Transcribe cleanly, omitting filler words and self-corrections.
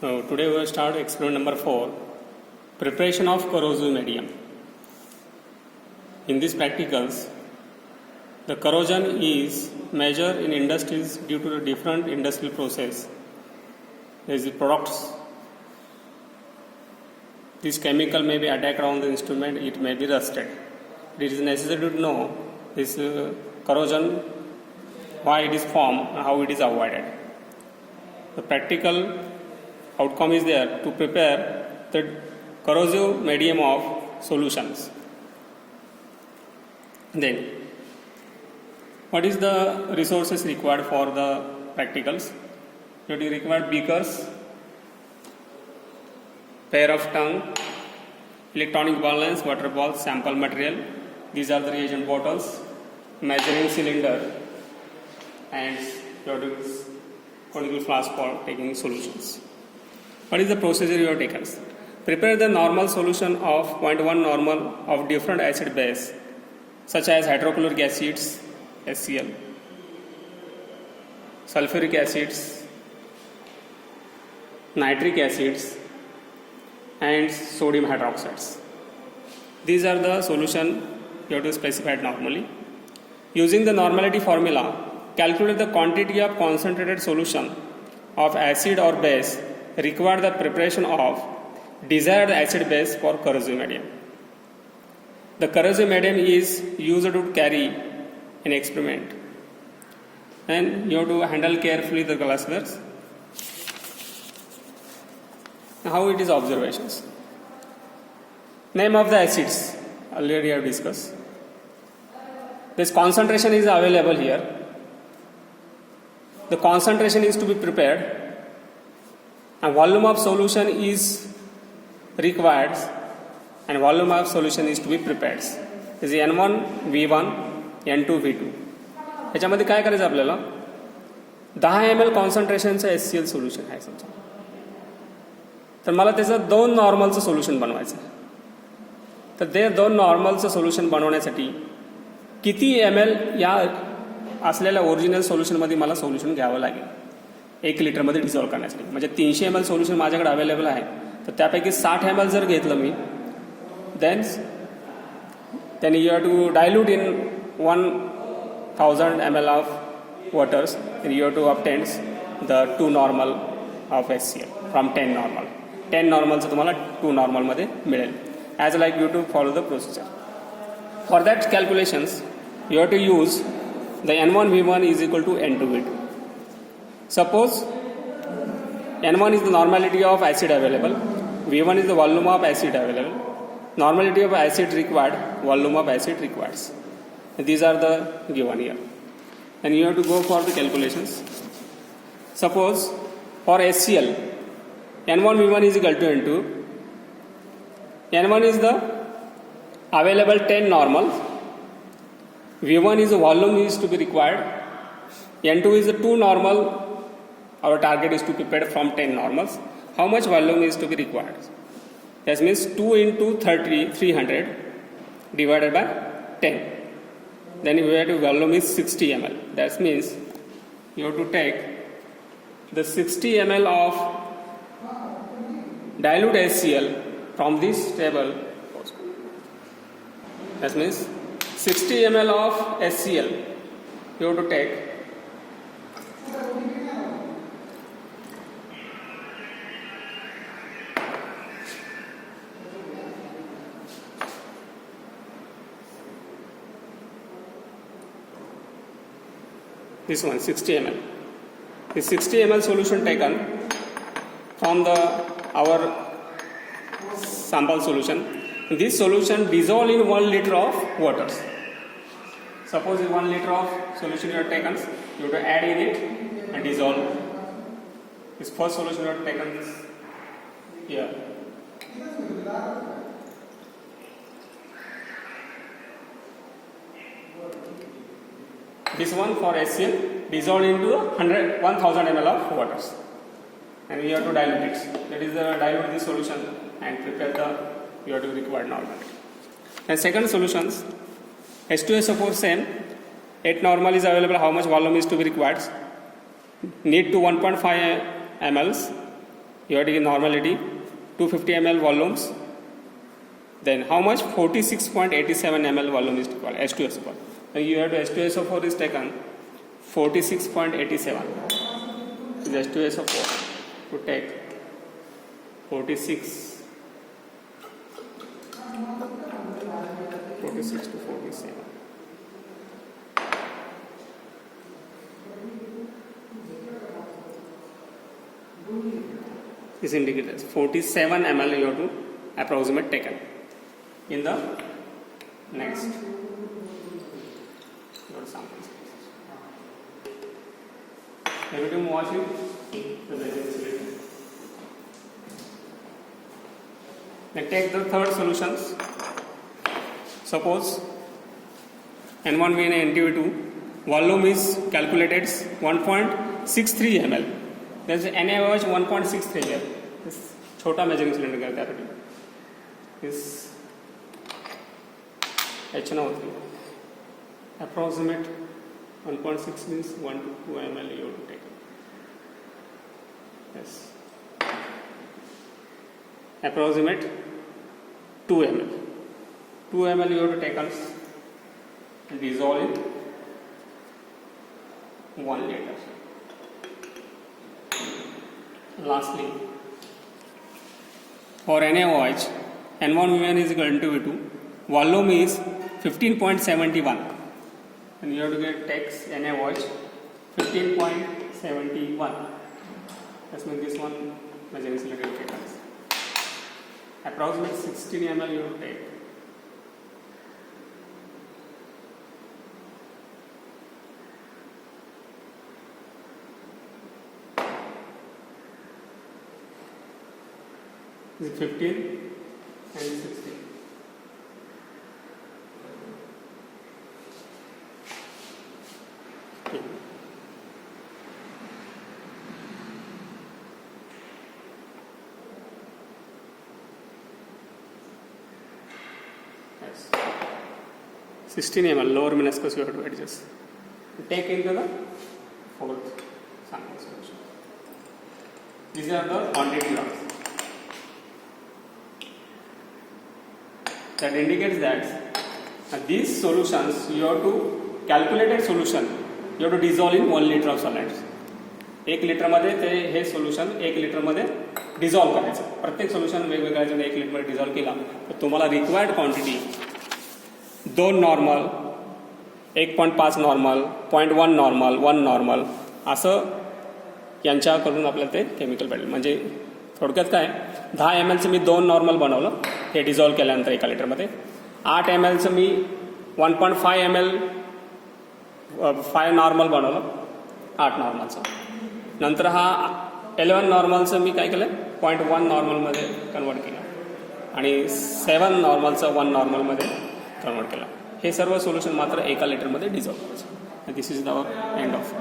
Today we will start experiment number 4, preparation of corrosive medium. In these practicals, the corrosion is measured in industries due to the different industrial process. There is the products. This chemical may be attacked on the instrument, it may be rusted. It is necessary to know this corrosion, why it is formed and how it is avoided. The practical outcome is there to prepare the corrosive medium of solutions. Then, what is the resources required for the practicals? You require beakers, pair of tongue, electronic balance, water balls, sample material. These are the reagent bottles, measuring cylinder, and conical flask for taking solutions. What is the procedure you have taken? Prepare the normal solution of 0.1 normal of different acid base, such as hydrochloric acids, HCl, sulfuric acids, nitric acids, and sodium hydroxides. These are the solution you have to specify normally. Using the normality formula, calculate the quantity of concentrated solution of acid or base required the preparation of desired acid base for corrosive medium. The corrosive medium is used to carry an experiment, and you have to handle carefully the glasswares. How it is observations. Name of the acids already I have discussed. This concentration is available here. The concentration is to be prepared, and volume of solution is required, and volume of solution is to be prepared. This is N1, V1, N2, V2. याच्यामध्ये काय करायचं आपल्याला 10 ml कॉन्सन्ट्रेशनचं HCl solution आहे समजा, तर मला त्याचं 2 नॉर्मलचं solution बनवायचं आहे. तर ते 2 नॉर्मलचं सोल्युशन बनवण्यासाठी किती ml या असलेल्या ओरिजिनल सोल्युशनमध्ये मला सोल्युशन घ्यावं लागेल 1 लिटरमध्ये डिझॉल्व करण्यासाठी. म्हणजे 300 ml सोल्युशन माझ्याकडे अवेलेबल आहे, तर त्यापैकी 60 ml जर घेतलं मी, then you have to dilute in 1000 ml of waters, you have to obtain the 2 normal of HCl from 10 normal. 10 नॉर्मलचं तुम्हाला 2 नॉर्मलमध्ये मिळेल. As like you to follow the procedure. For that calculations you have to use the N1 V1 is equal to N2 V2. Suppose N1 is the normality of acid available, V1 is the volume of acid available, normality of acid required, volume of acid required. These are the given here, and you have to go for the calculations. Suppose for HCl, N1 V1 is equal to N2. N1 is the available 10 normal, V1 is the volume is to be required, N2 is the 2 normal. Our target is to prepare from 10 normals. How much volume is to be required? That means 2 into 300 divided by 10. Then we have to volume is 60 ml. That means you have to take the 60 ml of dilute HCl from this table. That means 60 ml of HCl you have to take. This one 60 ml. This 60 ml solution taken from our sample solution. This solution dissolve in 1 liter of water. Suppose 1 liter of solution you have taken, you have to add in it and dissolve. This first solution you have taken here. This one for HCl dissolved into 1000 ml of water, and we have to dilute it. That is the dilute this solution and prepare the you have to require normality. And second solutions, H2SO4 same, 8 normal is available, how much volume is to be required? Need to 1.5 mLs, You have to give normality, 250 ml volumes. Then how much? 46.87 ml volume is required, H2SO4. And you have to H2SO4 is taken 46.87 is H2SO4 to take 46 to 47. This indicates 47 ml you have to approximate taken in the next your samples. Every time watching the cylinder. Then take the third solutions. Suppose N1V and NTV2 volume is calculated 1.63 ml. There is NaOH 1.63 here. This छोटा measuring cylinder का gravity is HNO3. Approximate 1.6 means 1 to 2 ml you have to take. Yes. Approximate 2 ml. 2 ml you have to take and dissolve in 1 liter. Lastly, for NaOH, N1V1 is equal to V2, volume is 15.71, and you have to get text NaOH 15.71. That means this one measuring cylinder taken. Approximately 16 ml you have to take. This is 15 and 16. Okay. Yes. 16 ml lower meniscus you have to adjust. Take into the fourth sample solution. These are the quantity graphs. That indicates that these solutions you have to calculated solution you have to dissolve in 1 liter of solids. 1 लिटरमध्ये ते हे solution 1 लिटरमध्ये dissolve करायचं. प्रत्येक solution वेगवेगळ्या 1 लिटरमध्ये dissolve केला तर तुम्हाला required quantity 2 normal, 1.5 normal, 0.1 normal, 1 normal असं यांच्याकडून आपल्याला ते केमिकल भेटेल. म्हणजे थोडक्यात काय 10 mlचं मी 2 नॉर्मल बनवलं हे डिझॉल्व केल्यानंतर 1 लिटरमध्ये. 8 mlचं मी 1.5 ml 5 नॉर्मल बनवलं 8 नॉर्मलचं. नंतर हा 11 नॉर्मलचं मी काय केलं 0.1 नॉर्मलमध्ये कन्वर्ट केलं आणि 7 नॉर्मलचं 1 नॉर्मलमध्ये कन्वर्ट केलं. हे सर्व सोल्युशन मात्र 1 लिटरमध्ये डिझॉल्व करायचं. This is the end of